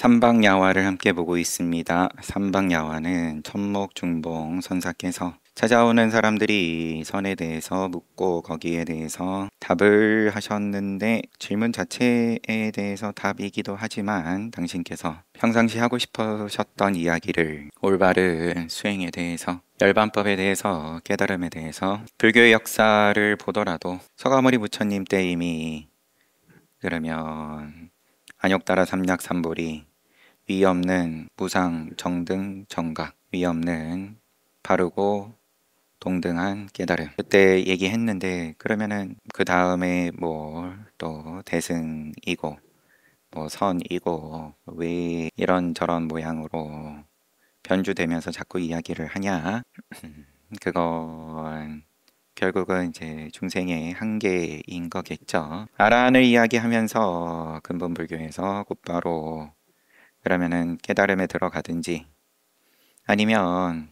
삼박야화를 함께 보고 있습니다. 삼박야화는 천목중봉 선사께서 찾아오는 사람들이 선에 대해서 묻고 거기에 대해서 답을 하셨는데, 질문 자체에 대해서 답이기도 하지만 당신께서 평상시 하고 싶으셨던 이야기를 올바른 수행에 대해서, 열반법에 대해서, 깨달음에 대해서, 불교의 역사를 보더라도 서가모니 부처님 때 이미 그러면 안욕따라 삼략삼보리, 위 없는 무상 정등 정각, 위 없는 바르고 동등한 깨달음, 그때 얘기했는데, 그러면은 그 다음에 뭘 또 대승이고 뭐 선이고 왜 이런저런 모양으로 변주되면서 자꾸 이야기를 하냐. 그건 결국은 이제 중생의 한계인 거겠죠. 아라한을 이야기하면서 근본 불교에서 곧바로 그러면은 깨달음에 들어가든지, 아니면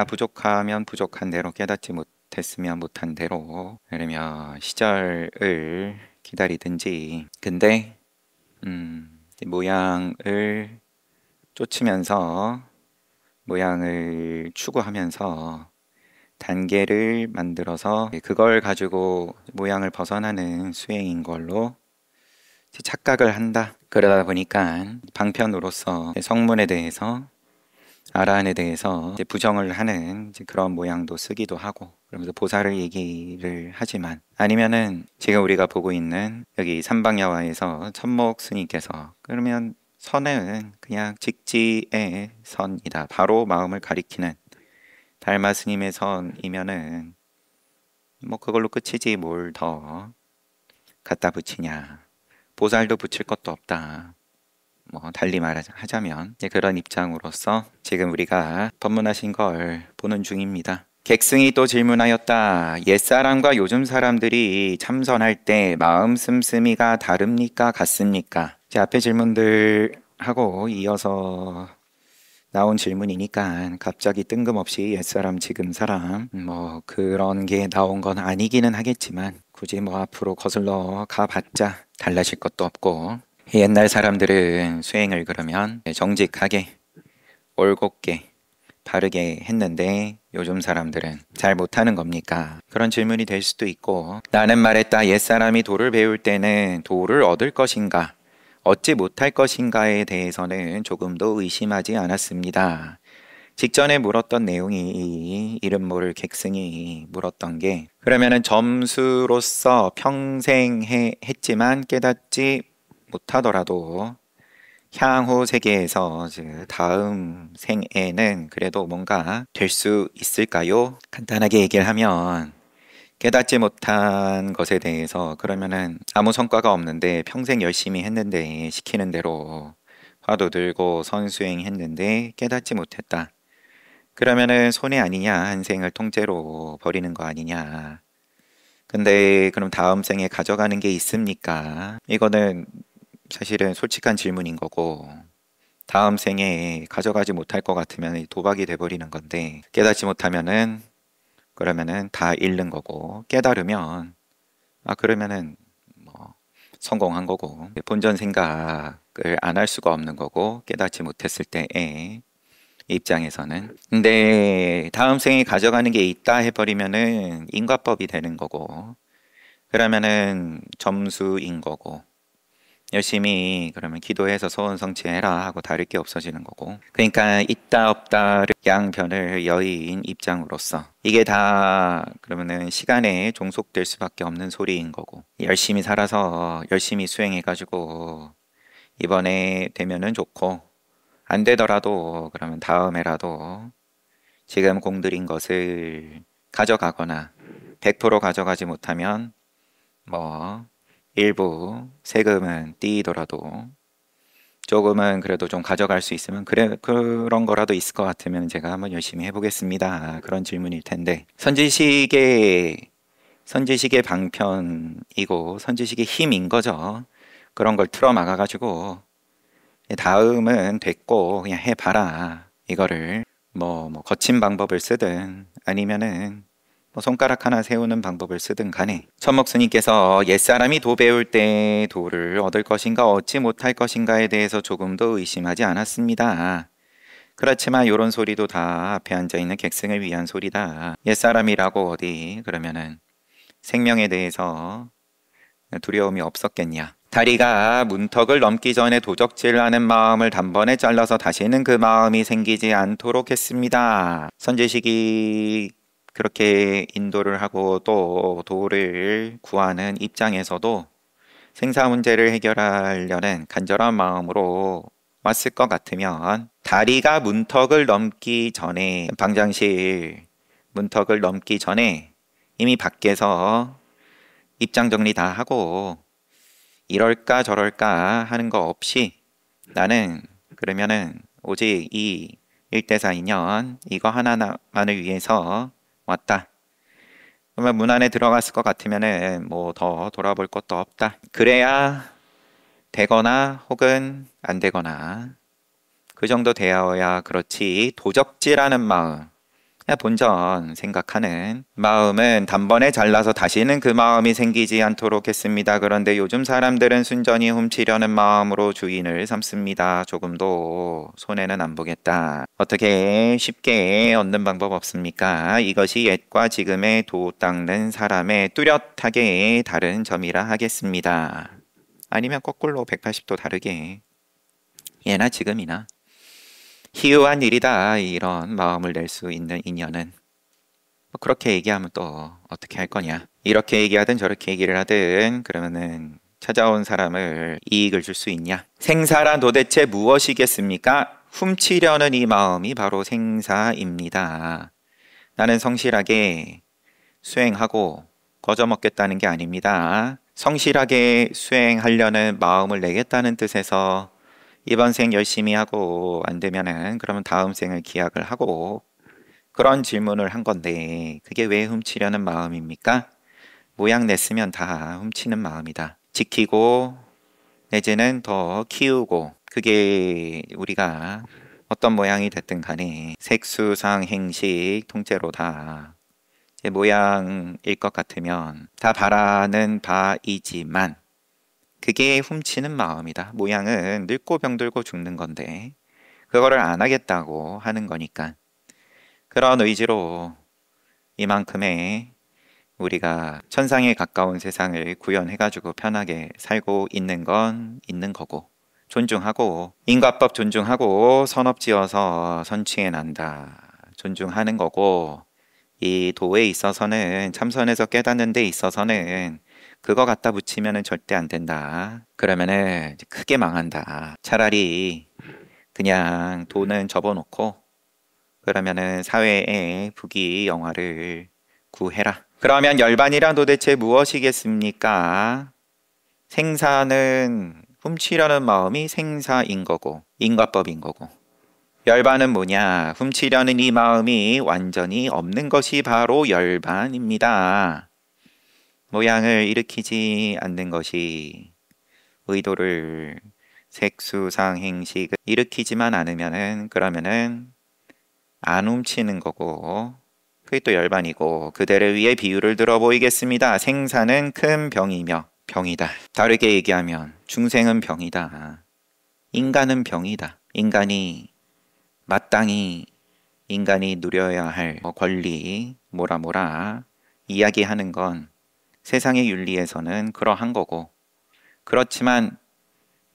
부족하면 부족한 대로, 깨닫지 못했으면 못한 대로 그러면 시절을 기다리든지. 근데 모양을 쫓으면서, 모양을 추구하면서 단계를 만들어서 그걸 가지고 모양을 벗어나는 수행인 걸로 착각을 한다. 그러다 보니까 방편으로서 성문에 대해서, 아라한에 대해서 이제 부정을 하는 이제 그런 모양도 쓰기도 하고, 그러면서 보살을 얘기를 하지만, 아니면은 지금 우리가 보고 있는 여기 삼방야화에서 천목 스님께서 그러면 선은 그냥 직지의 선이다, 바로 마음을 가리키는 달마 스님의 선이면은 뭐 그걸로 끝이지 뭘 더 갖다 붙이냐, 보살도 붙일 것도 없다, 뭐 달리 말하자면 이제 그런 입장으로서 지금 우리가 법문하신 걸 보는 중입니다. 객승이 또 질문하였다. 옛사람과 요즘 사람들이 참선할 때 마음 씀씀이가 다릅니까, 같습니까? 제 앞에 질문들하고 이어서 나온 질문이니까 갑자기 뜬금없이 옛사람 지금 사람 뭐 그런 게 나온 건 아니기는 하겠지만, 굳이 뭐 앞으로 거슬러 가봤자 달라질 것도 없고, 옛날 사람들은 수행을 그러면 정직하게 올곧게 바르게 했는데 요즘 사람들은 잘 못하는 겁니까? 그런 질문이 될 수도 있고, 나는 말했다. 옛사람이 도를 배울 때는 도를 얻을 것인가 얻지 못할 것인가에 대해서는 조금도 의심하지 않았습니다. 직전에 물었던 내용이, 이 이름 모를 객승이 물었던 게, 그러면은 점수로서 평생 했지만 깨닫지 못하더라도 향후 세계에서 다음 생에는 그래도 뭔가 될 수 있을까요? 간단하게 얘기를 하면, 깨닫지 못한 것에 대해서 그러면은 아무 성과가 없는데 평생 열심히 했는데, 시키는 대로 화도 들고 선수행 했는데 깨닫지 못했다. 그러면은 손해 아니냐, 한 생을 통째로 버리는 거 아니냐. 근데 그럼 다음 생에 가져가는 게 있습니까? 이거는 사실은 솔직한 질문인 거고, 다음 생에 가져가지 못할 것 같으면 도박이 돼버리는 건데, 깨닫지 못하면은 그러면은 다 잃는 거고, 깨달으면 그러면은 뭐 성공한 거고, 본전 생각을 안 할 수가 없는 거고, 깨닫지 못했을 때의 입장에서는. 근데 다음 생에 가져가는 게 있다 해버리면은 인과법이 되는 거고, 그러면은 점수인 거고, 열심히 그러면 기도해서 소원 성취해라 하고 다를 게 없어지는 거고. 그러니까 있다 없다를 양변을 여인 입장으로서 이게 다 그러면은 시간에 종속될 수밖에 없는 소리인 거고, 열심히 살아서 열심히 수행해가지고 이번에 되면은 좋고, 안 되더라도 그러면 다음에라도 지금 공들인 것을 가져가거나, 100% 가져가지 못하면 뭐 일부 세금은 띄더라도 조금은 그래도 좀 가져갈 수 있으면, 그래 그런 거라도 있을 것 같으면 제가 한번 열심히 해보겠습니다, 그런 질문일 텐데, 선지식의 방편이고 선지식의 힘인 거죠. 그런 걸 틀어 막아가지고 다음은 됐고 그냥 해봐라, 이거를 뭐 거친 방법을 쓰든 아니면은 뭐 손가락 하나 세우는 방법을 쓰든 간에 천목 스님께서 옛사람이 도 배울 때 도를 얻을 것인가 얻지 못할 것인가에 대해서 조금도 의심하지 않았습니다. 그렇지만 요런 소리도 다 앞에 앉아있는 객승을 위한 소리다. 옛사람이라고 어디 그러면은 생명에 대해서 두려움이 없었겠냐. 다리가 문턱을 넘기 전에 도적질하는 마음을 단번에 잘라서 다시는 그 마음이 생기지 않도록 했습니다. 선지식이 그렇게 인도를 하고 또 도를 구하는 입장에서도 생사 문제를 해결하려는 간절한 마음으로 왔을 것 같으면 다리가 문턱을 넘기 전에 방장실 문턱을 넘기 전에 이미 밖에서 입장 정리 다 하고 이럴까 저럴까 하는 거 없이 나는 그러면은 오직 이 1대4 인연 이거 하나만을 위해서 왔다. 그러면 문 안에 들어갔을 것 같으면은 뭐 더 돌아볼 것도 없다. 그래야 되거나 혹은 안 되거나 그 정도 되어야 그렇지. 도적질하는 마음, 본전 생각하는 마음은 단번에 잘라서 다시는 그 마음이 생기지 않도록 했습니다. 그런데 요즘 사람들은 순전히 훔치려는 마음으로 주인을 삼습니다. 조금도 손해는 안 보겠다. 어떻게 쉽게 얻는 방법 없습니까? 이것이 옛과 지금의 도 닦는 사람의 뚜렷하게 다른 점이라 하겠습니다. 아니면 거꾸로 180도 다르게 예나 지금이나 희유한 일이다. 이런 마음을 낼 수 있는 인연은 그렇게 얘기하면 또 어떻게 할 거냐. 이렇게 얘기하든 저렇게 얘기를 하든 그러면은 찾아온 사람을 이익을 줄 수 있냐. 생사란 도대체 무엇이겠습니까? 훔치려는 이 마음이 바로 생사입니다. 나는 성실하게 수행하고 거저먹겠다는 게 아닙니다. 성실하게 수행하려는 마음을 내겠다는 뜻에서 이번 생 열심히 하고 안 되면은 그러면 다음 생을 기약을 하고 그런 질문을 한 건데 그게 왜 훔치려는 마음입니까? 모양 냈으면 다 훔치는 마음이다. 지키고 내지는 더 키우고 그게 우리가 어떤 모양이 됐든 간에 색수상 행식 통째로 다 모양일 것 같으면 다 바라는 바이지만 그게 훔치는 마음이다. 모양은 늙고 병들고 죽는 건데 그거를 안 하겠다고 하는 거니까 그런 의지로 이만큼의 우리가 천상에 가까운 세상을 구현해가지고 편하게 살고 있는 건 있는 거고 존중하고 인과법 존중하고 선업지어서 선취해 난다 존중하는 거고 이 도에 있어서는 참선에서 깨닫는 데 있어서는 그거 갖다 붙이면은 절대 안 된다. 그러면은 크게 망한다. 차라리 그냥 돈은 접어놓고 그러면은 사회에 부귀 영화를 구해라. 그러면 열반이란 도대체 무엇이겠습니까? 생사는 훔치려는 마음이 생사인 거고 인과법인 거고 열반은 뭐냐? 훔치려는 이 마음이 완전히 없는 것이 바로 열반입니다. 모양을 일으키지 않는 것이 의도를 색수상 행식을 일으키지만 않으면은 그러면은 안 훔치는 거고 그게 또 열반이고 그대를 위해 비유를 들어 보이겠습니다. 생사는 큰 병이며 병이다. 다르게 얘기하면 중생은 병이다. 인간은 병이다. 인간이 마땅히 인간이 누려야 할 권리 뭐라 이야기하는 건 세상의 윤리에서는 그러한 거고 그렇지만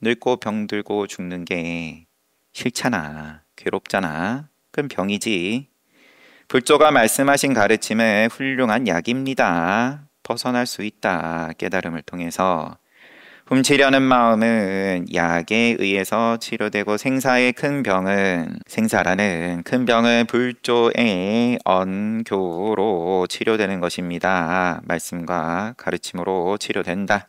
늙고 병들고 죽는 게 싫잖아. 괴롭잖아. 그럼 병이지. 불조가 말씀하신 가르침은 훌륭한 약입니다. 벗어날 수 있다. 깨달음을 통해서. 훔치려는 마음은 약에 의해서 치료되고 생사의 큰 병은 생사라는 큰 병은 불조의 언교로 치료되는 것입니다. 말씀과 가르침으로 치료된다.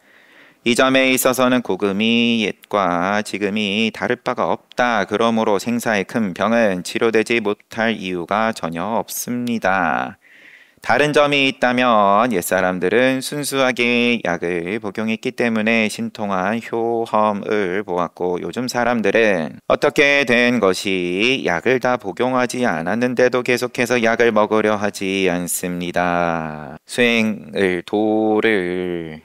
이 점에 있어서는 고금이 옛과 지금이 다를 바가 없다. 그러므로 생사의 큰 병은 치료되지 못할 이유가 전혀 없습니다. 다른 점이 있다면 옛사람들은 순수하게 약을 복용했기 때문에 신통한 효험을 보았고, 요즘 사람들은 어떻게 된 것이 약을 다 복용하지 않았는데도 계속해서 약을 먹으려 하지 않습니다. 수행을 도를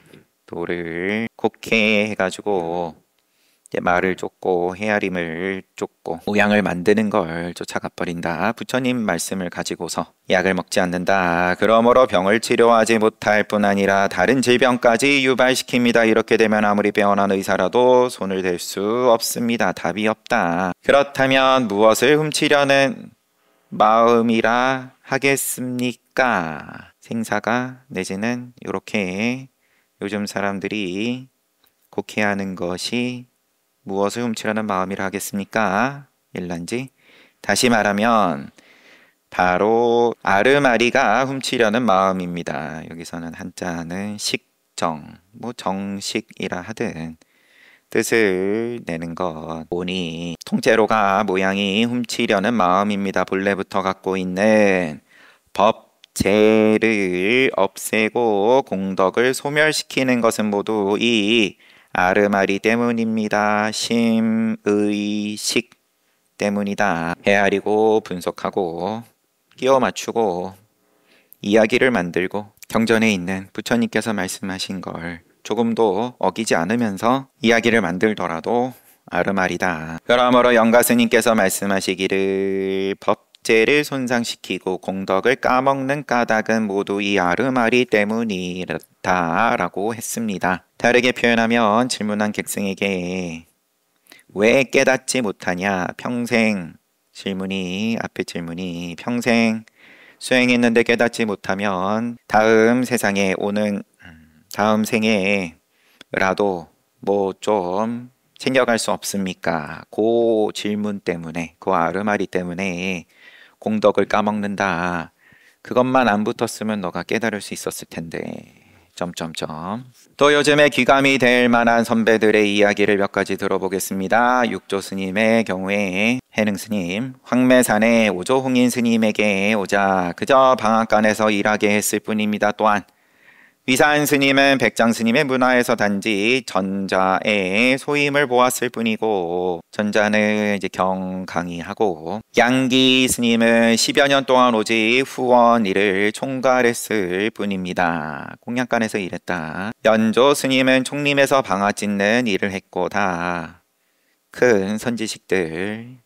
곡해 해가지고 이제 말을 쫓고 헤아림을 쫓고 모양을 만드는 걸 쫓아가 버린다. 부처님 말씀을 가지고서 약을 먹지 않는다. 그러므로 병을 치료하지 못할 뿐 아니라 다른 질병까지 유발시킵니다. 이렇게 되면 아무리 빼어난 의사라도 손을 댈 수 없습니다. 답이 없다. 그렇다면 무엇을 훔치려는 마음이라 하겠습니까? 생사가 내지는 이렇게 요즘 사람들이 곡해하는 것이 무엇을 훔치려는 마음이라 하겠습니까? 일란지. 다시 말하면 바로 아르마리가 훔치려는 마음입니다. 여기서는 한자는 식정, 정식이라 하든 뜻을 내는 것. 보니 통째로가 모양이 훔치려는 마음입니다. 본래부터 갖고 있는 법제를 없애고 공덕을 소멸시키는 것은 모두 이 아르마리 때문입니다. 심의식 때문이다. 헤아리고 분석하고 끼워 맞추고 이야기를 만들고 경전에 있는 부처님께서 말씀하신 걸 조금도 어기지 않으면서 이야기를 만들더라도 아르마리다. 그러므로 영가스님께서 말씀하시기를 법제를 손상시키고 공덕을 까먹는 까닭은 모두 이 아르마리 때문이다 라고 했습니다. 다르게 표현하면 질문한 객승에게 왜 깨닫지 못하냐, 평생 앞에 질문이 평생 수행했는데 깨닫지 못하면 다음 세상에 오는 다음 생에라도 좀 챙겨갈 수 없습니까? 그 질문 때문에, 그 아르마리 때문에 공덕을 까먹는다. 그것만 안 붙었으면 너가 깨달을 수 있었을 텐데. 또 요즘에 귀감이 될 만한 선배들의 이야기를 몇 가지 들어보겠습니다. 육조 스님의 경우에 해능 스님, 황매산의 오조홍인 스님에게 오자 그저 방앗간에서 일하게 했을 뿐입니다. 또한 위산 스님은 백장 스님의 문화에서 단지 전자의 소임을 보았을 뿐이고, 전자는 이제 강의하고, 양기 스님은 10여 년 동안 오직 후원 일을 총괄했을 뿐입니다. 공양간에서 일했다. 연조 스님은 총림에서 방아 찢는 일을 했고, 다 큰 선지식들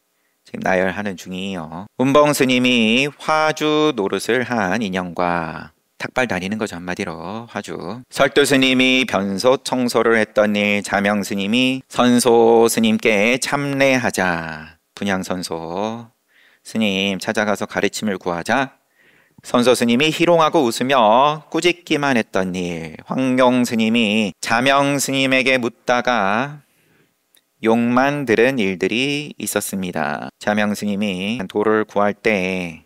지금 나열하는 중이에요. 운봉 스님이 화주 노릇을 한 인연과 탁발 다니는 거죠. 한마디로 화주. 설두 스님이 변소 청소를 했던 일, 자명 스님이 선소 스님께 참례하자 분양 선소 스님 찾아가서 가르침을 구하자 선소 스님이 희롱하고 웃으며 꾸짖기만 했던 일, 황룡 스님이 자명 스님에게 묻다가 욕만 들은 일들이 있었습니다. 자명 스님이 도를 구할 때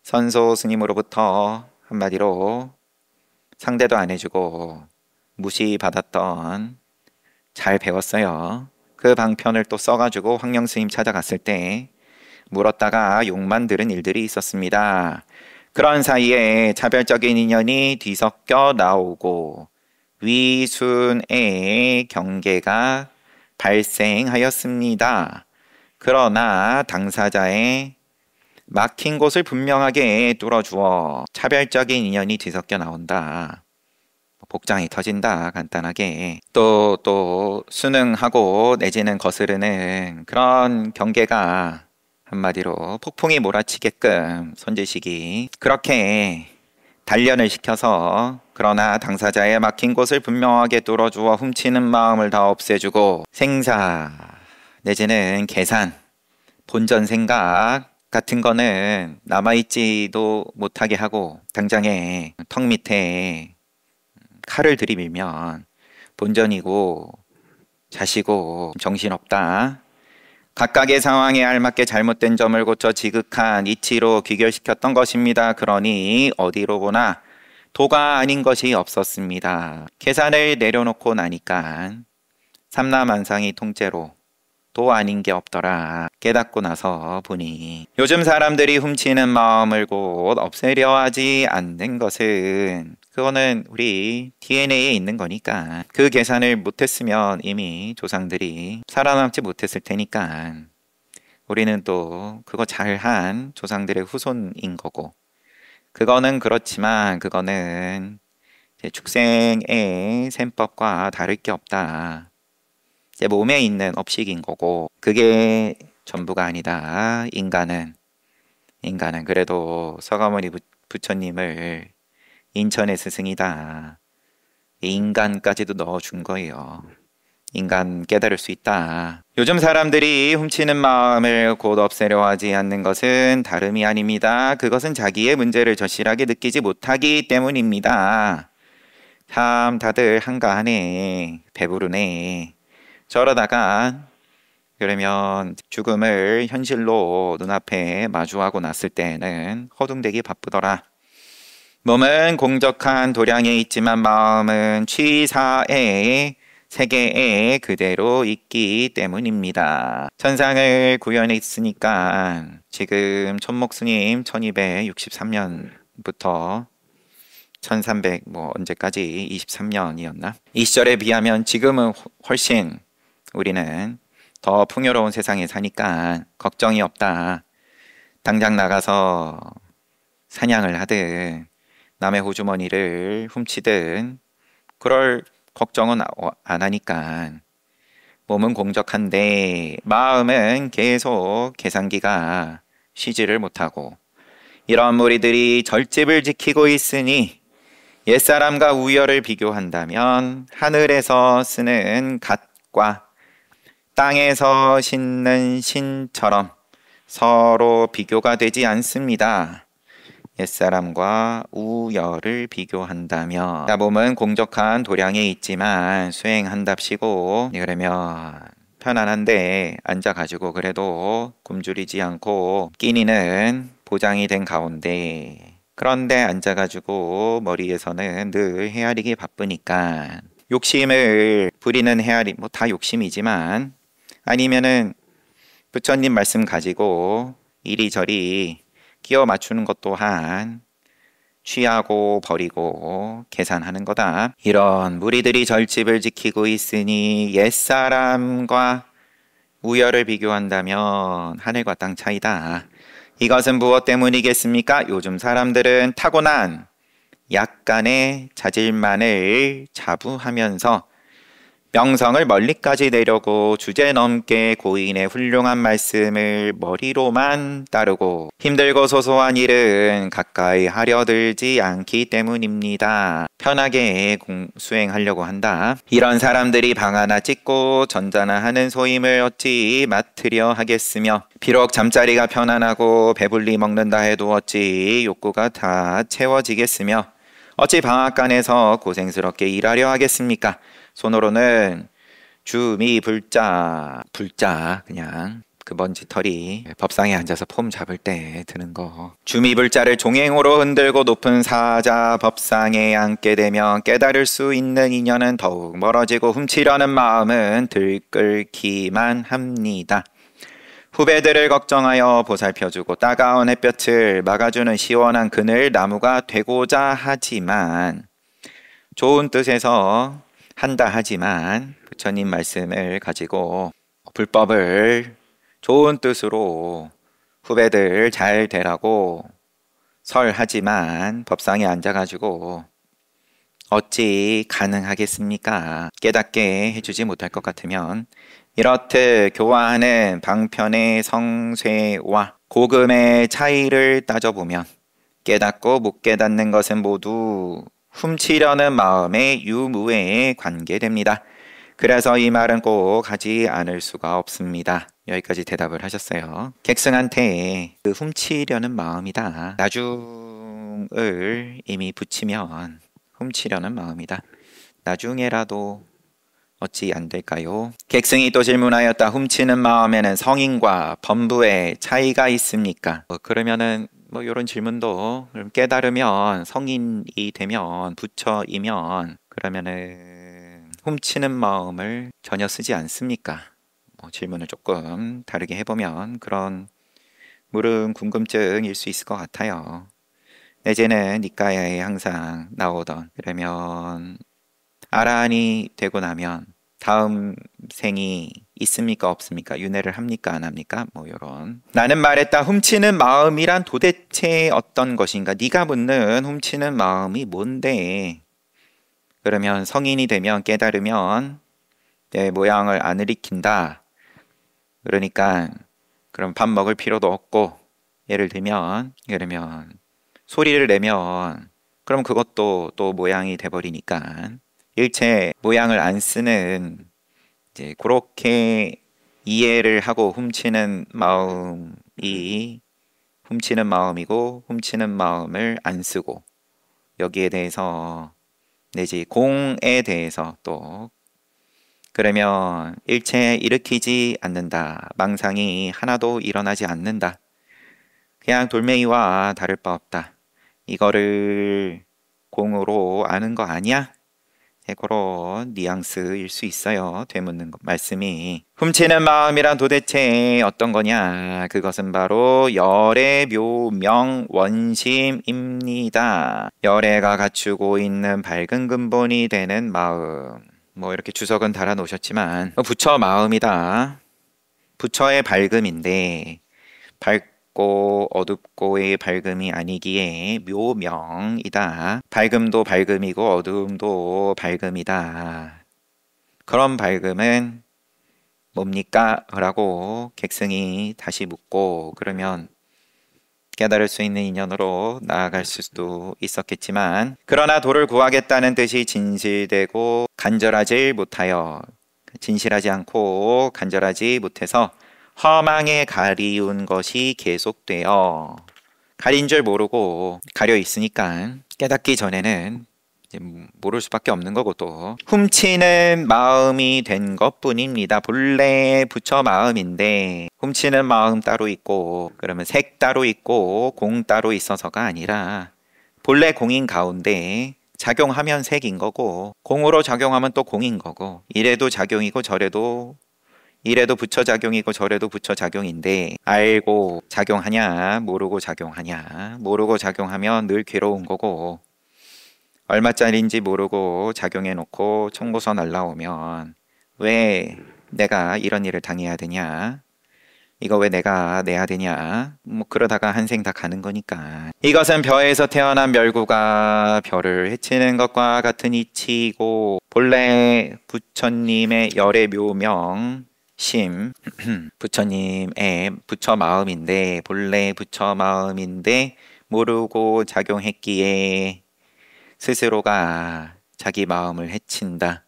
선소 스님으로부터 한마디로 상대도 안 해주고 무시받았던, 잘 배웠어요. 그 방편을 또 써가지고 황령 스님 찾아갔을 때 물었다가 욕만 들은 일들이 있었습니다. 그런 사이에 차별적인 인연이 뒤섞여 나오고 위순의 경계가 발생하였습니다. 그러나 당사자의 막힌 곳을 분명하게 뚫어주어 차별적인 인연이 뒤섞여 나온다. 복장이 터진다. 간단하게. 또 순응하고 내지는 거스르는 그런 경계가 한마디로 폭풍이 몰아치게끔 손재식이 그렇게 단련을 시켜서, 그러나 당사자의 막힌 곳을 분명하게 뚫어주어 훔치는 마음을 다 없애주고 생사 내지는 계산, 본전 생각 같은 거는 남아있지도 못하게 하고 당장에 턱 밑에 칼을 들이밀면 본전이고 자시고 정신없다. 각각의 상황에 알맞게 잘못된 점을 고쳐 지극한 이치로 귀결시켰던 것입니다. 그러니 어디로 보나 도가 아닌 것이 없었습니다. 계산을 내려놓고 나니까 삼라만상이 통째로 또 아닌 게 없더라. 깨닫고 나서 보니 요즘 사람들이 훔치는 마음을 곧 없애려 하지 않는 것은 그거는 우리 DNA에 있는 거니까 그 계산을 못했으면 이미 조상들이 살아남지 못했을 테니까 우리는 또 그거 잘한 조상들의 후손인 거고 그거는 그렇지만 그거는 이제 축생의 셈법과 다를 게 없다. 제 몸에 있는 업식인 거고 그게 전부가 아니다. 인간은 그래도 서가모니 부처님을 인천의 스승이다. 인간까지도 넣어준 거예요. 인간 깨달을 수 있다. 요즘 사람들이 훔치는 마음을 곧 없애려 하지 않는 것은 다름이 아닙니다. 그것은 자기의 문제를 절실하게 느끼지 못하기 때문입니다. 참 다들 한가하네. 배부르네. 저러다가 그러면 죽음을 현실로 눈앞에 마주하고 났을 때는 허둥대기 바쁘더라. 몸은 공적한 도량에 있지만 마음은 취사의 세계에 그대로 있기 때문입니다. 천상을 구현했으니까 지금 천목스님 1263년부터 1300 언제까지 23년이었나? 이 시절에 비하면 지금은 훨씬 우리는 더 풍요로운 세상에 사니까 걱정이 없다. 당장 나가서 사냥을 하든 남의 호주머니를 훔치든 그럴 걱정은 안 하니까 몸은 공적한데 마음은 계속 계산기가 쉬지를 못하고 이런 무리들이 절집을 지키고 있으니 옛사람과 우열을 비교한다면 하늘에서 쓰는 갓과 땅에서 신는 신처럼 서로 비교가 되지 않습니다. 옛사람과 우열을 비교한다면 몸은 공적한 도량에 있지만 수행한답시고 그러면 편안한데 앉아가지고 그래도 굶주리지 않고 끼니는 보장이 된 가운데 그런데 앉아가지고 머리에서는 늘 헤아리기 바쁘니까 욕심을 부리는 헤아리 다 욕심이지만 아니면은 부처님 말씀 가지고 이리저리 끼워 맞추는 것 또한 취하고 버리고 계산하는 거다. 이런 무리들이 절집을 지키고 있으니 옛사람과 우열을 비교한다면 하늘과 땅 차이다. 이것은 무엇 때문이겠습니까? 요즘 사람들은 타고난 약간의 자질만을 자부하면서 명성을 멀리까지 내려고 주제넘게 고인의 훌륭한 말씀을 머리로만 따르고 힘들고 소소한 일은 가까이 하려 들지 않기 때문입니다. 편하게 수행하려고 한다. 이런 사람들이 방 하나 찍고 전자나 하는 소임을 어찌 맡으려 하겠으며 비록 잠자리가 편안하고 배불리 먹는다 해도 어찌 욕구가 다 채워지겠으며 어찌 방앗간에서 고생스럽게 일하려 하겠습니까? 손으로는 주미 불자 그냥 그 먼지털이 법상에 앉아서 폼 잡을 때 드는 거 주미 불자를 종행으로 흔들고 높은 사자 법상에 앉게 되면 깨달을 수 있는 인연은 더욱 멀어지고 훔치려는 마음은 들끓기만 합니다. 후배들을 걱정하여 보살펴주고 따가운 햇볕을 막아주는 시원한 그늘 나무가 되고자 하지만 좋은 뜻에서 한다 하지만 부처님 말씀을 가지고 불법을 좋은 뜻으로 후배들 잘 되라고 설하지만 법상에 앉아가지고 어찌 가능하겠습니까? 깨닫게 해주지 못할 것 같으면 이렇듯 교화하는 방편의 성쇠와 고금의 차이를 따져보면 깨닫고 못 깨닫는 것은 모두 훔치려는 마음의 유무에 관계됩니다. 그래서 이 말은 꼭 하지 않을 수가 없습니다. 여기까지 대답을 하셨어요. 객승한테 그 훔치려는 마음이다. 나중을 이미 붙이면 훔치려는 마음이다. 나중에라도 어찌 안 될까요? 객승이 또 질문하였다. 훔치는 마음에는 성인과 범부의 차이가 있습니까? 그러면은 이런 질문도 깨달으면 성인이 되면 부처이면 그러면은 훔치는 마음을 전혀 쓰지 않습니까? 질문을 조금 다르게 해보면 그런 물은 궁금증일 수 있을 것 같아요. 내지는 니까야에 항상 나오던, 그러면 아란이 되고 나면 다음 생이 있습니까 없습니까? 윤회를 합니까 안 합니까? 뭐 요런. 나는 말했다. 훔치는 마음이란 도대체 어떤 것인가? 네가 묻는 훔치는 마음이 뭔데? 그러면 성인이 되면 깨달으면 내 모양을 안 일으킨다. 그러니까 그럼 밥 먹을 필요도 없고, 예를 들면 그러면 소리를 내면 그럼 그것도 또 모양이 돼버리니까 일체 모양을 안 쓰는, 이제 그렇게 이해를 하고 훔치는 마음이고 훔치는 마음을 안 쓰고, 여기에 대해서 내지 공에 대해서 또 그러면 일체 일으키지 않는다. 망상이 하나도 일어나지 않는다. 그냥 돌멩이와 다를 바 없다. 이거를 공으로 아는 거 아니야? 그런 뉘앙스일 수 있어요. 되묻는 말씀이. 훔치는 마음이란 도대체 어떤 거냐? 그것은 바로 열의 묘명 원심입니다. 열애가 갖추고 있는 밝은 근본이 되는 마음. 뭐 이렇게 주석은 달아 놓으셨지만 부처 마음이다. 부처의 밝음인데 밝고 어둡고의 밝음이 아니기에 묘명이다. 밝음도 밝음이고 어두움도 밝음이다. 그런 밝음은 뭡니까? 라고 객승이 다시 묻고, 그러면 깨달을 수 있는 인연으로 나아갈 수도 있었겠지만, 그러나 도를 구하겠다는 뜻이 진실되고 간절하지 못하여, 진실하지 않고 간절하지 못해서 허망에 가리운 것이 계속되어, 가린 줄 모르고 가려 있으니까 깨닫기 전에는 이제 모를 수밖에 없는 거고, 또 훔치는 마음이 된 것뿐입니다. 본래 부처 마음인데 훔치는 마음 따로 있고, 그러면 색 따로 있고 공 따로 있어서가 아니라 본래 공인 가운데 작용하면 색인 거고, 공으로 작용하면 또 공인 거고, 이래도 작용이고 저래도, 이래도 부처 작용이고 저래도 부처 작용인데, 알고 작용하냐 모르고 작용하냐, 모르고 작용하면 늘 괴로운 거고, 얼마짜리인지 모르고 작용해 놓고 청구서 날라오면 왜 내가 이런 일을 당해야 되냐, 이거 왜 내가 내야 되냐, 뭐 그러다가 한생 다 가는 거니까. 이것은 벼에서 태어난 멸구가 벼를 해치는 것과 같은 이치이고, 본래 부처님의 열의 묘명 심 부처님의 부처 마음인데, 본래 부처 마음인데 모르고 작용했기에 스스로가 자기 마음을 해친다.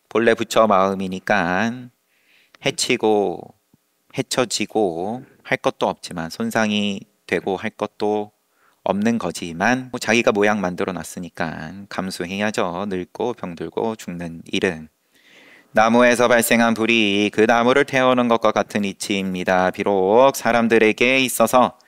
본래 부처 마음이니까 해치고 해쳐지고 할 것도 없지만, 손상이 되고 할 것도 없는 거지만, 자기가 모양 만들어 놨으니까 감수해야죠. 늙고 병들고 죽는 일은. 나무에서 발생한 불이 그 나무를 태우는 것과 같은 이치입니다. 비록 사람들에게 있어서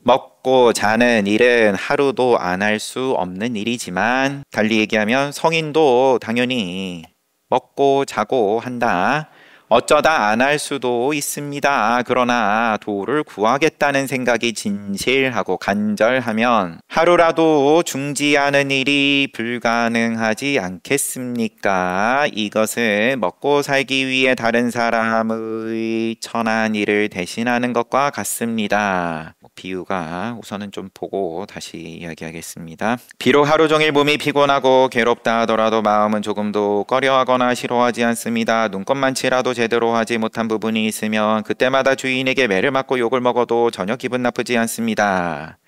먹고 자는 일은 하루도 안 할 수 없는 일이지만, 달리 얘기하면 성인도 당연히 먹고 자고 한다. 어쩌다 안 할 수도 있습니다. 그러나 도를 구하겠다는 생각이 진실하고 간절하면 하루라도 중지하는 일이 불가능하지 않겠습니까? 이것은 먹고 살기 위해 다른 사람의 천한 일을 대신하는 것과 같습니다. 비유가 우선은 좀 보고 다시 이야기하겠습니다. 비록 하루 종일 몸이 피곤하고 괴롭다 하더라도 마음은 조금도 꺼려하거나 싫어하지 않습니다. 눈곱만 치라도 제대로 하지 못한 부분이 있으면 그때마다 주인에게 매를 맞고 욕을 먹어도 전혀 기분 나쁘지 않습니다.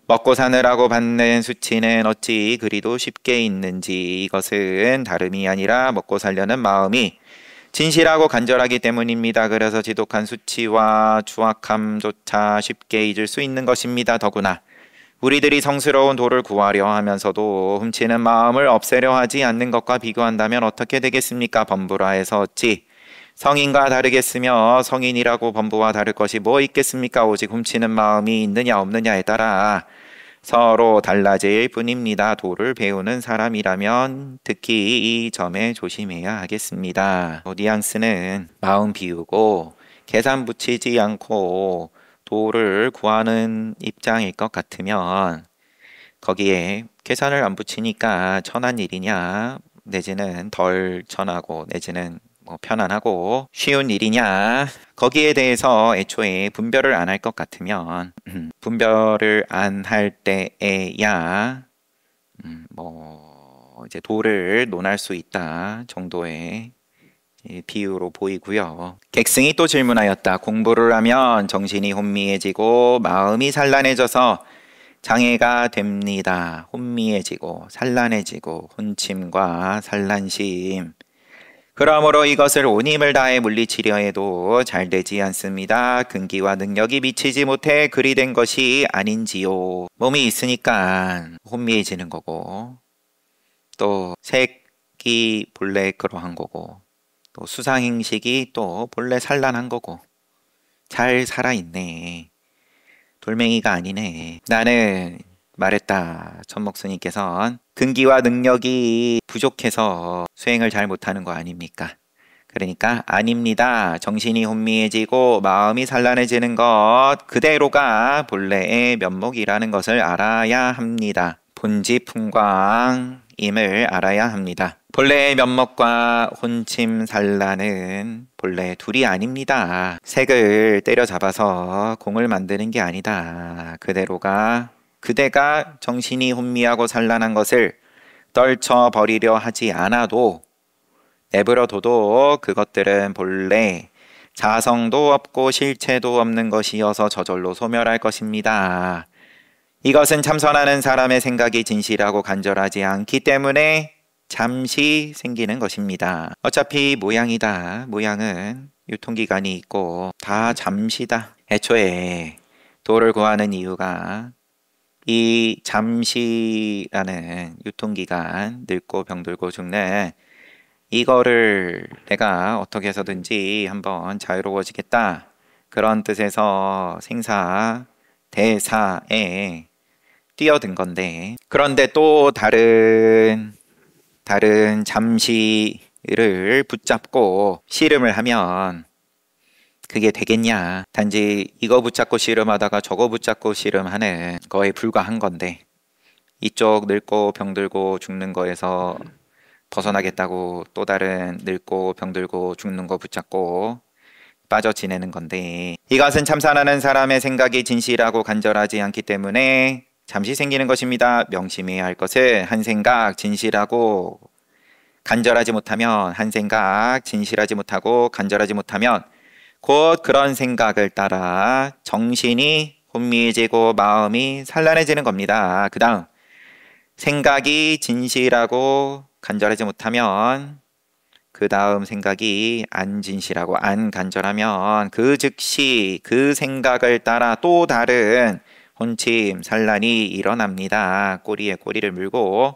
먹고 사느라고 받는 수치는 어찌 그리도 쉽게 있는지, 이것은 다름이 아니라 먹고 살려는 마음이 진실하고 간절하기 때문입니다. 그래서 지독한 수치와 추악함조차 쉽게 잊을 수 있는 것입니다. 더구나 우리들이 성스러운 도를 구하려 하면서도 훔치는 마음을 없애려 하지 않는 것과 비교한다면 어떻게 되겠습니까? 범부라 해서 어찌 성인과 다르겠으며, 성인이라고 범부와 다를 것이 뭐 있겠습니까? 오직 훔치는 마음이 있느냐 없느냐에 따라 서로 달라질 뿐입니다. 도를 배우는 사람이라면 특히 이 점에 조심해야 하겠습니다. 뉘앙스는 마음 비우고 계산 붙이지 않고 도를 구하는 입장일 것 같으면 거기에 계산을 안 붙이니까 천한 일이냐, 내지는 덜 천하고, 내지는 뭐 편안하고 쉬운 일이냐, 거기에 대해서 애초에 분별을 안 할 것 같으면 분별을 안 할 때에야 뭐 이제 도를 논할 수 있다 정도의 비유로 보이고요. 객승이 또 질문하였다. 공부를 하면 정신이 혼미해지고 마음이 산란해져서 장애가 됩니다. 혼미해지고 산란해지고 혼침과 산란심. 그러므로 이것을 온 힘을 다해 물리치려 해도 잘 되지 않습니다. 근기와 능력이 미치지 못해 그리 된 것이 아닌지요. 몸이 있으니까 혼미해지는 거고, 또 색이 본래 그러한 거고, 또 수상행식이 또 본래 산란한 거고, 잘 살아있네. 돌멩이가 아니네. 나는 말했다. 천목스님께서는 근기와 능력이 부족해서 수행을 잘 못하는 거 아닙니까? 그러니까 아닙니다. 정신이 혼미해지고 마음이 산란해지는 것 그대로가 본래의 면목이라는 것을 알아야 합니다. 본지풍광임을 알아야 합니다. 본래의 면목과 혼침 산란은 본래 둘이 아닙니다. 색을 때려잡아서 공을 만드는 게 아니다. 그대가 정신이 혼미하고 산란한 것을 떨쳐버리려 하지 않아도 내버려둬도 그것들은 본래 자성도 없고 실체도 없는 것이어서 저절로 소멸할 것입니다. 이것은 참선하는 사람의 생각이 진실하고 간절하지 않기 때문에 잠시 생기는 것입니다. 어차피 모양이다. 모양은 유통기간이 있고 다 잠시다. 애초에 도를 구하는 이유가 이 잠시라는 유통기간, 늙고 병들고 죽는 이거를 내가 어떻게 해서든지 한번 자유로워지겠다. 그런 뜻에서 생사, 대사에 뛰어든 건데, 그런데 또 다른 잠시를 붙잡고 씨름을 하면 그게 되겠냐. 단지 이거 붙잡고 씨름하다가 저거 붙잡고 씨름하는 거에 불과한 건데, 이쪽 늙고 병들고 죽는 거에서 벗어나겠다고 또 다른 늙고 병들고 죽는 거 붙잡고 빠져 지내는 건데, 이것은 참선하는 사람의 생각이 진실하고 간절하지 않기 때문에 잠시 생기는 것입니다. 명심해야 할 것은 한 생각 진실하고 간절하지 못하면, 한 생각 진실하지 못하고 간절하지 못하면 곧 그런 생각을 따라 정신이 혼미해지고 마음이 산란해지는 겁니다. 그 다음 생각이 진실하고 간절하지 못하면, 그 다음 생각이 안 진실하고 안 간절하면 그 즉시 그 생각을 따라 또 다른 혼침, 산란이 일어납니다. 꼬리에 꼬리를 물고.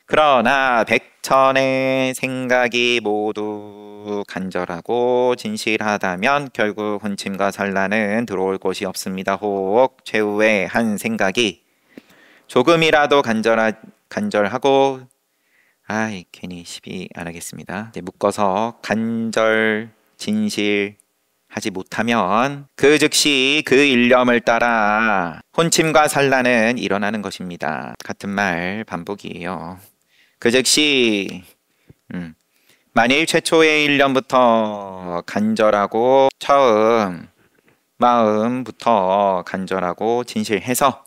그러나 백천의 생각이 모두 간절하고 진실하다면 결국 혼침과 산란은 들어올 곳이 없습니다. 혹 최후의 한 생각이 조금이라도 간절하고 괜히 시비 안 하겠습니다. 묶어서 간절 진실 하지 못하면 그 즉시 그 일념을 따라 혼침과 산란은 일어나는 것입니다. 같은 말 반복이에요. 그 즉시 만일 최초의 일념부터 간절하고 처음 마음부터 간절하고 진실해서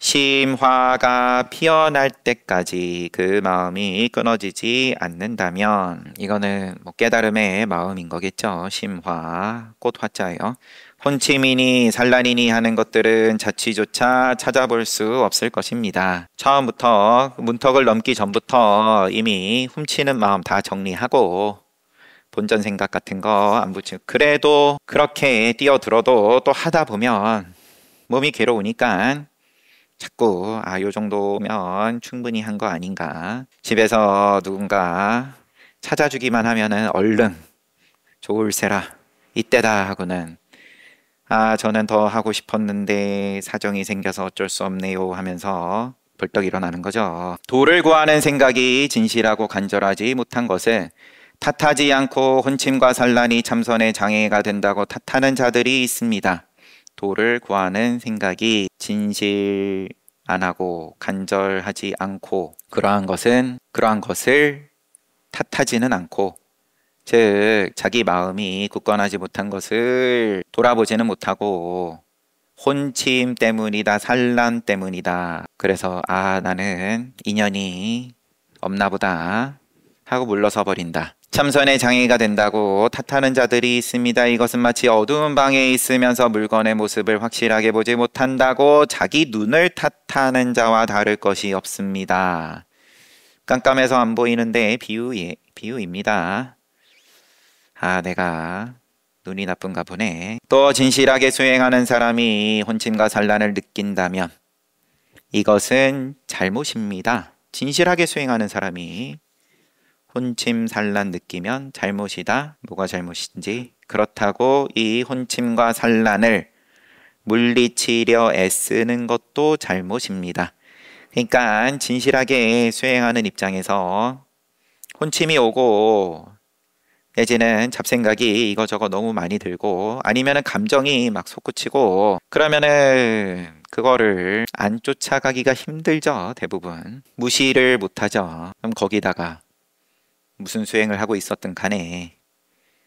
심화가 피어날 때까지 그 마음이 끊어지지 않는다면, 이거는 뭐 깨달음의 마음인 거겠죠. 심화, 꽃화자예요. 혼침이니 산란이니 하는 것들은 자취조차 찾아볼 수 없을 것입니다. 처음부터 문턱을 넘기 전부터 이미 훔치는 마음 다 정리하고 본전 생각 같은 거 안 붙이고, 그래도 그렇게 뛰어들어도 또 하다 보면 몸이 괴로우니까 자꾸 요 정도면 충분히 한 거 아닌가. 집에서 누군가 찾아주기만 하면은 얼른 좋을세라 이때다 하고는 저는 더 하고 싶었는데 사정이 생겨서 어쩔 수 없네요 하면서 벌떡 일어나는 거죠. 도를 구하는 생각이 진실하고 간절하지 못한 것은 탓하지 않고 혼침과 산란이 참선의 장애가 된다고 탓하는 자들이 있습니다. 도를 구하는 생각이 진실 안 하고 간절하지 않고 그러한 것을 탓하지는 않고, 즉 자기 마음이 굳건하지 못한 것을 돌아보지는 못하고 혼침 때문이다, 산란 때문이다, 그래서 나는 인연이 없나 보다 하고 물러서 버린다. 참선의 장애가 된다고 탓하는 자들이 있습니다. 이것은 마치 어두운 방에 있으면서 물건의 모습을 확실하게 보지 못한다고 자기 눈을 탓하는 자와 다를 것이 없습니다. 깜깜해서 안 보이는데 비유입니다. 내가 눈이 나쁜가 보네. 또 진실하게 수행하는 사람이 혼침과 산란을 느낀다면 이것은 잘못입니다. 진실하게 수행하는 사람이 혼침 산란 느끼면 잘못이다. 뭐가 잘못인지. 그렇다고 이 혼침과 산란을 물리치려 애쓰는 것도 잘못입니다. 그러니까 진실하게 수행하는 입장에서 혼침이 오고 내지는 잡생각이 이거저거 너무 많이 들고 아니면은 감정이 막 솟구치고 그러면은 그거를 안 쫓아가기가 힘들죠. 대부분 무시를 못하죠. 그럼 거기다가 무슨 수행을 하고 있었든 간에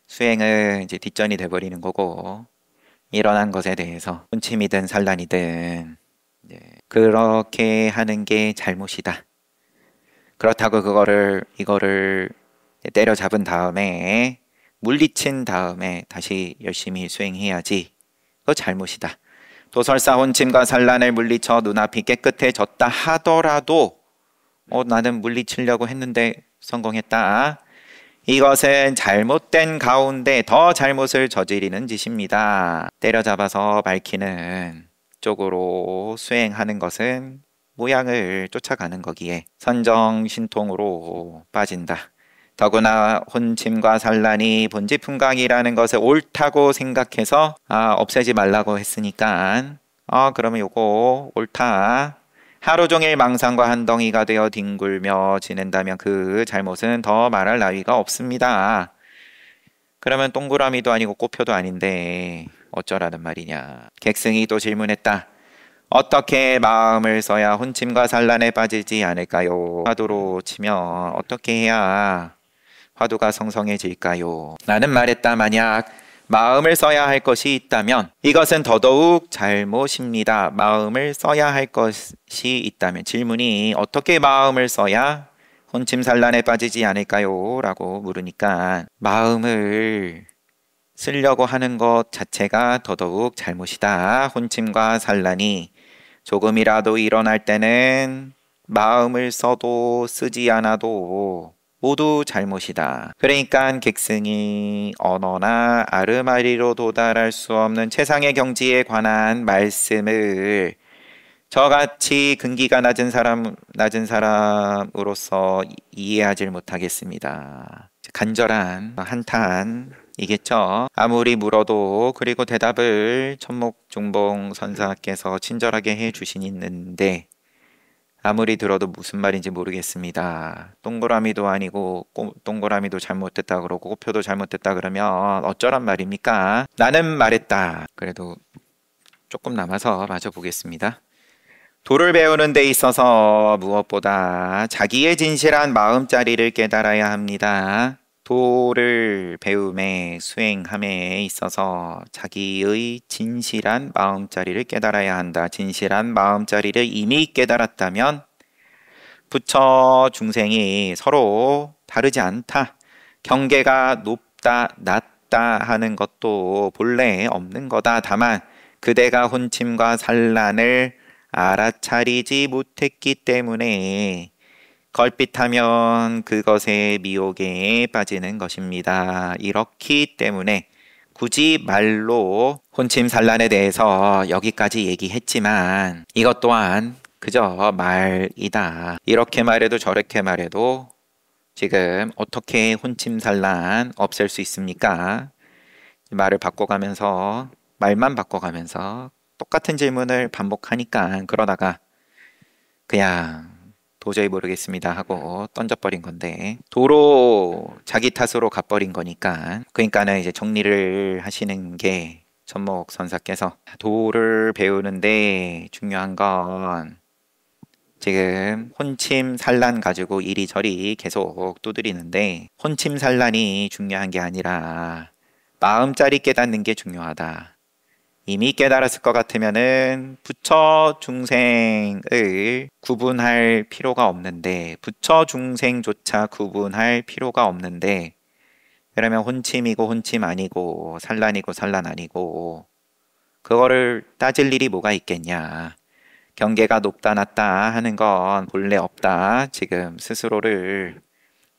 수행은 이제 뒷전이 돼버리는 거고, 일어난 것에 대해서 혼침이든 산란이든 그렇게 하는 게 잘못이다. 그렇다고 이거를 때려잡은 다음에 물리친 다음에 다시 열심히 수행해야지. 그거 잘못이다. 또 설사 혼침과 산란을 물리쳐 눈앞이 깨끗해졌다 하더라도 나는 물리치려고 했는데 성공했다. 이것은 잘못된 가운데 더 잘못을 저지르는 짓입니다. 때려잡아서 밝히는 쪽으로 수행하는 것은 모양을 쫓아가는 거기에 선정신통으로 빠진다. 더구나 혼침과 산란이 본지품강이라는 것을 옳다고 생각해서 없애지 말라고 했으니까 그러면 요거 옳다. 하루 종일 망상과 한덩이가 되어 뒹굴며 지낸다면 그 잘못은 더 말할 나위가 없습니다. 그러면 동그라미도 아니고 꽃표도 아닌데 어쩌라는 말이냐. 객승이 또 질문했다. 어떻게 마음을 써야 혼침과 산란에 빠지지 않을까요? 화두로 치면 어떻게 해야 화두가 성성해질까요? 나는 말했다. 만약 마음을 써야 할 것이 있다면 이것은 더더욱 잘못입니다. 마음을 써야 할 것이 있다면, 질문이 어떻게 마음을 써야 혼침산란에 빠지지 않을까요? 라고 물으니까 마음을 쓰려고 하는 것 자체가 더더욱 잘못이다. 혼침과 산란이 조금이라도 일어날 때는 마음을 써도 쓰지 않아도 모두 잘못이다. 그러니까 객승이 언어나 아르마리로 도달할 수 없는 최상의 경지에 관한 말씀을 저같이 근기가 낮은 사람으로서 이해하지 못하겠습니다. 간절한 한탄이겠죠. 아무리 물어도 그리고 대답을 천목중봉 선사께서 친절하게 해주시는데 아무리 들어도 무슨 말인지 모르겠습니다. 동그라미도 아니고 동그라미도 잘못됐다 그러고 꽃표도 잘못됐다 그러면 어쩌란 말입니까? 나는 말했다. 그래도 조금 남아서 마저 보겠습니다. 도를 배우는 데 있어서 무엇보다 자기의 진실한 마음자리를 깨달아야 합니다. 도를 배움에 수행함에 있어서 자기의 진실한 마음자리를 깨달아야 한다. 진실한 마음자리를 이미 깨달았다면 부처 중생이 서로 다르지 않다. 경계가 높다 낮다 하는 것도 본래 없는 거다. 다만 그대가 혼침과 산란을 알아차리지 못했기 때문에 걸핏하면 그것의 미혹에 빠지는 것입니다. 이렇기 때문에 굳이 말로 혼침산란에 대해서 여기까지 얘기했지만 이것 또한 그저 말이다. 이렇게 말해도 저렇게 말해도 지금 어떻게 혼침산란 없앨 수 있습니까? 말을 바꿔가면서 말만 바꿔가면서 똑같은 질문을 반복하니까 그러다가 그냥 도저히 모르겠습니다 하고 던져버린 건데 도로 자기 탓으로 가버린 거니까 그러니까는 이제 정리를 하시는 게 전목 선사께서 도를 배우는데 중요한 건 지금 혼침 산란 가지고 이리저리 계속 두드리는데 혼침 산란이 중요한 게 아니라 마음자리 깨닫는 게 중요하다. 이미 깨달았을 것 같으면은 부처 중생을 구분할 필요가 없는데 부처 중생조차 구분할 필요가 없는데 그러면 혼침이고 혼침 아니고 산란이고 산란 아니고 그거를 따질 일이 뭐가 있겠냐. 경계가 높다 낮다 하는 건 본래 없다. 지금 스스로를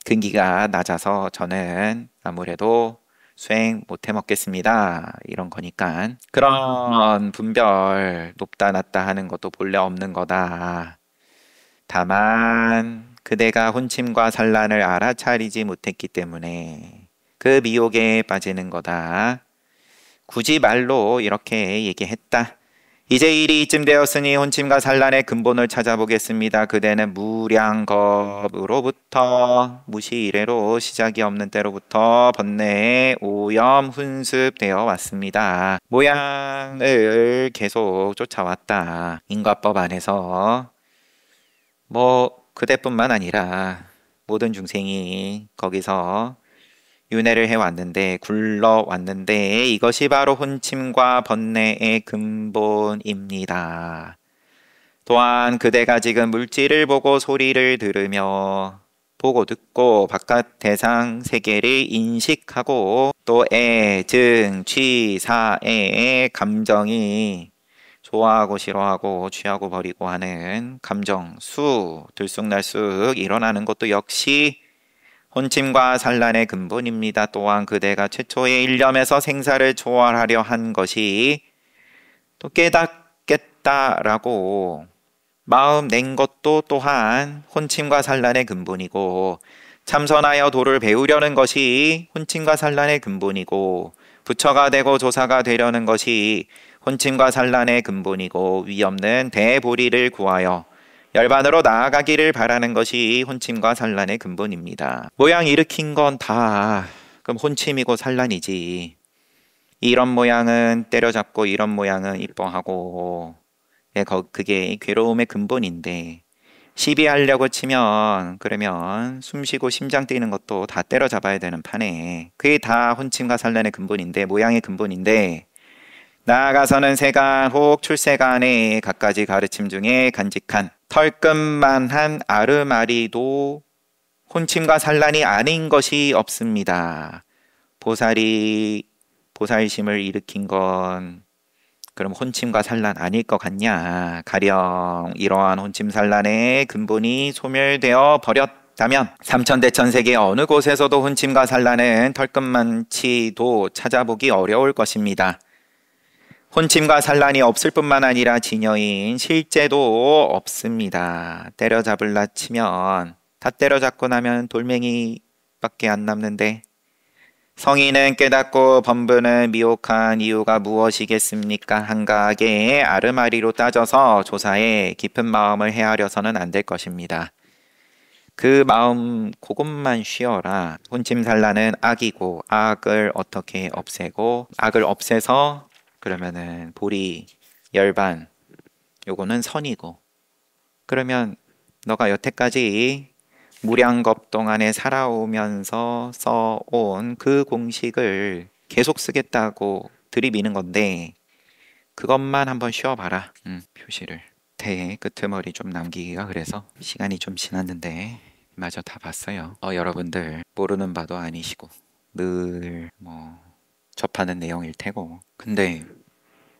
근기가 낮아서 저는 아무래도 수행 못 해먹겠습니다. 이런 거니까 그런 분별 높다 낮다 하는 것도 본래 없는 거다. 다만 그대가 혼침과 산란을 알아차리지 못했기 때문에 그 미혹에 빠지는 거다. 굳이 말로 이렇게 얘기했다. 이제 일이 이쯤 되었으니 혼침과 산란의 근본을 찾아보겠습니다. 그대는 무량겁으로부터 무시이래로 시작이 없는 때로부터 번뇌에 오염 훈습되어 왔습니다. 모양을 계속 쫓아왔다. 인과법 안에서 그대뿐만 아니라 모든 중생이 거기서 윤회를 해왔는데 굴러왔는데 이것이 바로 혼침과 번뇌의 근본입니다. 또한 그대가 지금 물질을 보고 소리를 들으며 보고 듣고 바깥 대상 세계를 인식하고 또 애, 증, 취, 사, 애의 감정이 좋아하고 싫어하고 취하고 버리고 하는 감정, 수, 들쑥날쑥 일어나는 것도 역시 혼침과 산란의 근본입니다. 또한 그대가 최초의 일념에서 생사를 초월하려 한 것이 또 깨닫겠다라고 마음 낸 것도 또한 혼침과 산란의 근본이고 참선하여 도를 배우려는 것이 혼침과 산란의 근본이고 부처가 되고 조사가 되려는 것이 혼침과 산란의 근본이고 위없는 대보리를 구하여 열반으로 나아가기를 바라는 것이 혼침과 산란의 근본입니다. 모양 일으킨 건 다 그럼 혼침이고 산란이지. 이런 모양은 때려잡고 이런 모양은 이뻐하고 그게 괴로움의 근본인데 시비하려고 치면 그러면 숨쉬고 심장 뛰는 것도 다 때려잡아야 되는 판에 그게 다 혼침과 산란의 근본인데 모양의 근본인데 나아가서는 세간 혹 출세간의 갖가지 가르침 중에 간직한 털끝만한 아르마리도 혼침과 산란이 아닌 것이 없습니다. 보살심을 일으킨 건 그럼 혼침과 산란 아닐 것 같냐? 가령 이러한 혼침 산란의 근본이 소멸되어 버렸다면 삼천대천세계 어느 곳에서도 혼침과 산란은 털끝만치도 찾아보기 어려울 것입니다. 혼침과 산란이 없을 뿐만 아니라 진여인 실제도 없습니다. 때려잡을라 치면 다 때려잡고 나면 돌멩이밖에 안 남는데 성인은 깨닫고 범부는 미혹한 이유가 무엇이겠습니까? 한가하게 아르마리로 따져서 조사에 깊은 마음을 헤아려서는 안 될 것입니다. 그 마음 그것만 쉬어라. 혼침산란은 악이고 악을 어떻게 없애고 악을 없애서 그러면은 보리, 열반 요거는 선이고 그러면 너가 여태까지 무량겁 동안에 살아오면서 써온 그 공식을 계속 쓰겠다고 들이미는 건데 그것만 한번 쉬어봐라. 표시를 대 끄트머리 좀 남기기가 그래서 시간이 좀 지났는데 마저 다 봤어요. 여러분들 모르는 바도 아니시고 늘 접하는 내용일 테고 근데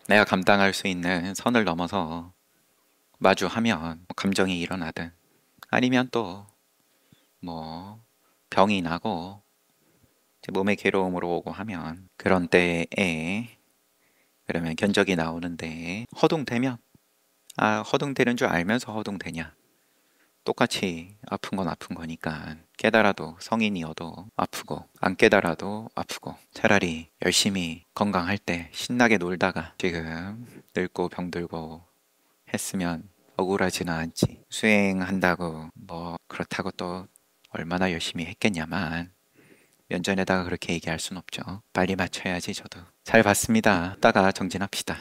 내가 감당할 수 있는 선을 넘어서 마주하면 감정이 일어나든 아니면 또 병이 나고 몸의 괴로움으로 오고 하면 그런 때에 그러면 견적이 나오는데 허둥대면 허둥대는 줄 알면서 허둥대냐 똑같이 아픈 건 아픈 거니까 깨달아도 성인이어도 아프고 안 깨달아도 아프고 차라리 열심히 건강할 때 신나게 놀다가 지금 늙고 병들고 했으면 억울하지는 않지. 수행한다고 뭐 그렇다고 또 얼마나 열심히 했겠냐만 면전에다가 그렇게 얘기할 순 없죠. 빨리 맞춰야지 저도. 잘 봤습니다. 이따가 정진합시다.